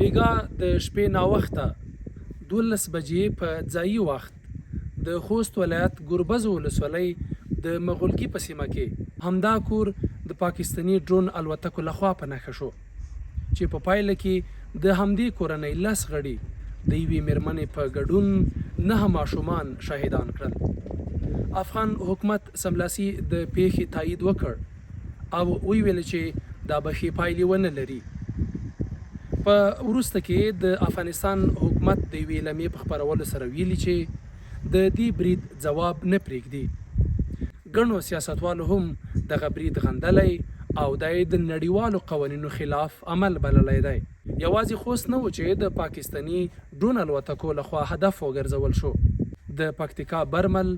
بیګا د شپې ناوخته 12 بجې په ځایي وخت د خوست ولایت ګربز ولسوالۍ د مغولګي په سیمه کې همدا کور د پاکستاني ډرون الوتکو لخوا په نښه شو چې په پایله کې د همدې کورنۍ 10 غړي د یوې مېرمنې په ګډون 9 ماشومان شهیدان کړل. افغان حکومت سملاسي د پیښې تایید وکړ او ویل چې دا به ښې پایلې ونه لري. په وروسته کې د افغانستان حکومت د یوې لمحې په خپرولو سره ویلي چې د دې برید ځواب نه پرېږدي. ګڼو سیاستوالو هم دغه برید غندلی او دا یې د نړیوالو قوانینو خلاف عمل بللی دی. یوازې خوست نه و چې د پاکستاني ډرون الوتکو لخوا هدف وګرځول شو. د پکتیکا برمل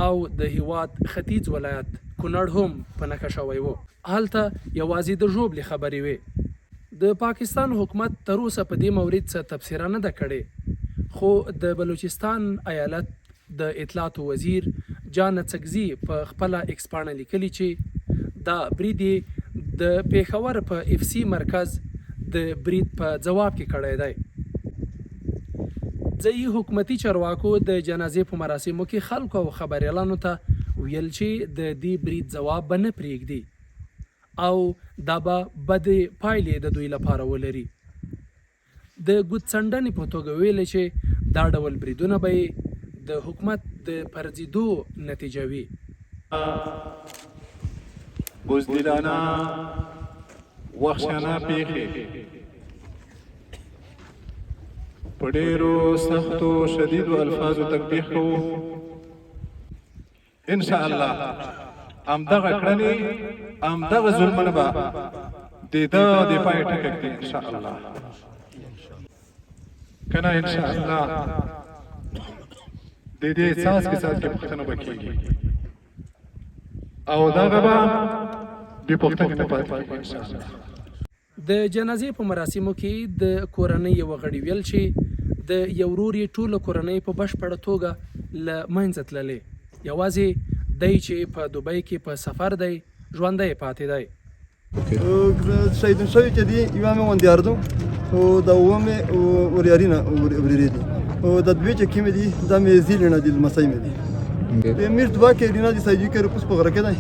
او د هیواد ختیځ ولایت کونړ هم په نښه شوی و. هلته یوازې د ژوبلې خبرې وې. د پاکستان حکومت تر اوسه په دې مورد څه تبصره نه ده کړې، خو د بلوچستان ایالت د اطلاعاتو وزیر جان اڅکزي په خپله ایکس پاڼه لیکلي چې دا برید د پېښور په اف سی مرکز د برید په ځواب کې کړی دی. ځایي حکومتي چارواکو د جنازې په مراسمو کې خلکو او خبریالانو ته ویل چې د دې برید ځواب به نه پرېږدي او دا به بدې پایلې د دوی لپاره ولري. د ګوتڅنډنې په توګه ویلې چې دا ډول بریدونه به د حکومت د پرځېدو نتیجه وي. بزدلانه وحشیانه پیښې په ډېرو سختو شدیدو الفاظو تقبیح کوو. انشاءالله همدغه کړنې همدغه ظلمونه به د ده د پای ټکی ږدي انشاءالله. که نه انشاءالله د دې څاڅکي څاڅکي پوښتنه به کېږي او دغه به بې پوښتنې نه پاتې کېږي انشاءالله. د جنازې په مراسمو کې د کورنۍ یوه غړي ویل چې د یو ورور یې ټوله کورنۍ په بشپړه توګه له منځه تللې. یوازې دی چې په دوبۍ کې په سفر دی ژوندی پاتې دی. شهیدون شوي چې دي یوه مې وندیاردو او د اووه مې وریاري نه ورېرې دي او د دوې چې کومې دي دا مې زیلې نه دي لمسی مې دي. میر دوه کې رینا دي سایجي کې پوس په غره کې دی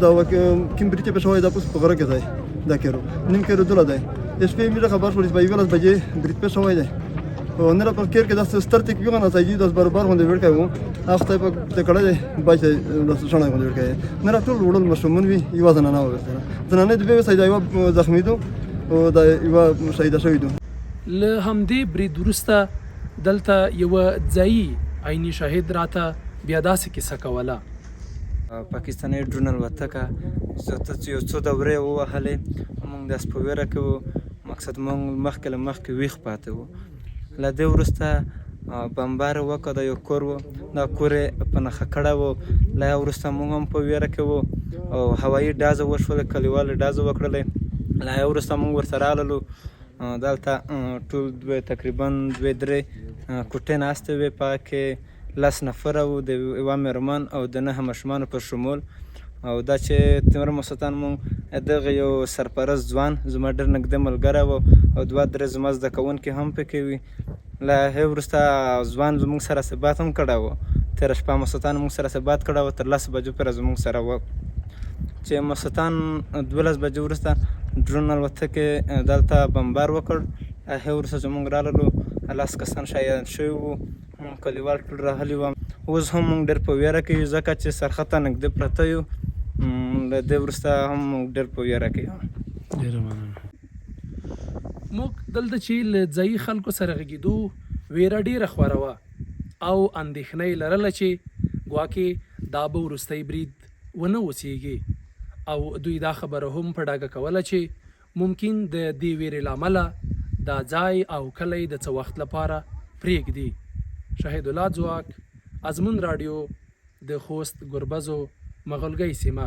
دا کوم برید چې په شوی دا پوس په غره کې دی دا کېرو نیم کېرو دوله دی. د شپې مې خبر شول چې په 11 بجې برید په شوی دی او نه په کېر کې داسې ستر تک ویغه نه سایجي داس برابر غونډې وړ کوي هغه په تکړه دی باچ داس شنه غونډې وړ کوي نه ټول وړل مشمون وي یو ځنه نه وځه ځنه د به سایجي یو زخمی دو او دا یو شهید شوی دو. له همدې برید وروسته دلته یوه ځایي عیني شاهد راته بیا داسې کیسه کوله. پاکستاني ډرون الوتکه یو څو دورې ووهلې موږ داسې په ویره کې وو مقصد موږ مخکې له مخکې ویښ پاتې وو. له دې وروسته بمبار وکړه د یو کور و دا کور یې په نښه کړی و. له وروسته موږ هم په ویره کې وو او هوایي ډازه وشوله کلیوالو ډازه وکړلی. له وروسته موږ ورته راللو دلته ټول تقریبا 2-3 کوټې ناستې وې په هغه کې 10 نفره وو د یوه مېرمن او د 9 ماشومانو په شمول او دا چې تیمور مسلطان مونږ دغه یو سرپرست ځوان زما ډېر نږدې ملګری و او 2-3 زما زده کوونکي هم پکې وي. له هغې وروسته ځوان زموږ سره ثبات هم کړی و. تېره شپه مسلطان موږ سره ثبات کړی و تر 10 بجو پورې زموږ سره و چې مسلطان 12 بجې وروسته ډرون الوتکې دلته بمبار وکړ. هغې وروسته چې موږ راللو 10 کسان شهیدان شوي وو کلیوال ټول راغلي وو. اوس هم موږ ډېر په ویره کې یو ځکه چې سرخطه نږدې پرته یو. له دې وروسته هم موږ ډېر په ویره کې یو. ډېره مننه. موږ دلته چې له ځایي خلکو سره غږېدو ویره ډېره خوره وه او اندېښنه یې لرله چې ګواکې دا به وروستی برید ونه اوسېږي او دوی دا خبره هم په ډاګه کوله چې ممکن د دې ویرې له امله دا ځای او کلی د څه وخت لپاره پرېږدي. شهید الله ځواک، ازمون راډیو، د خوست ګربزو مغولګۍ سیمه.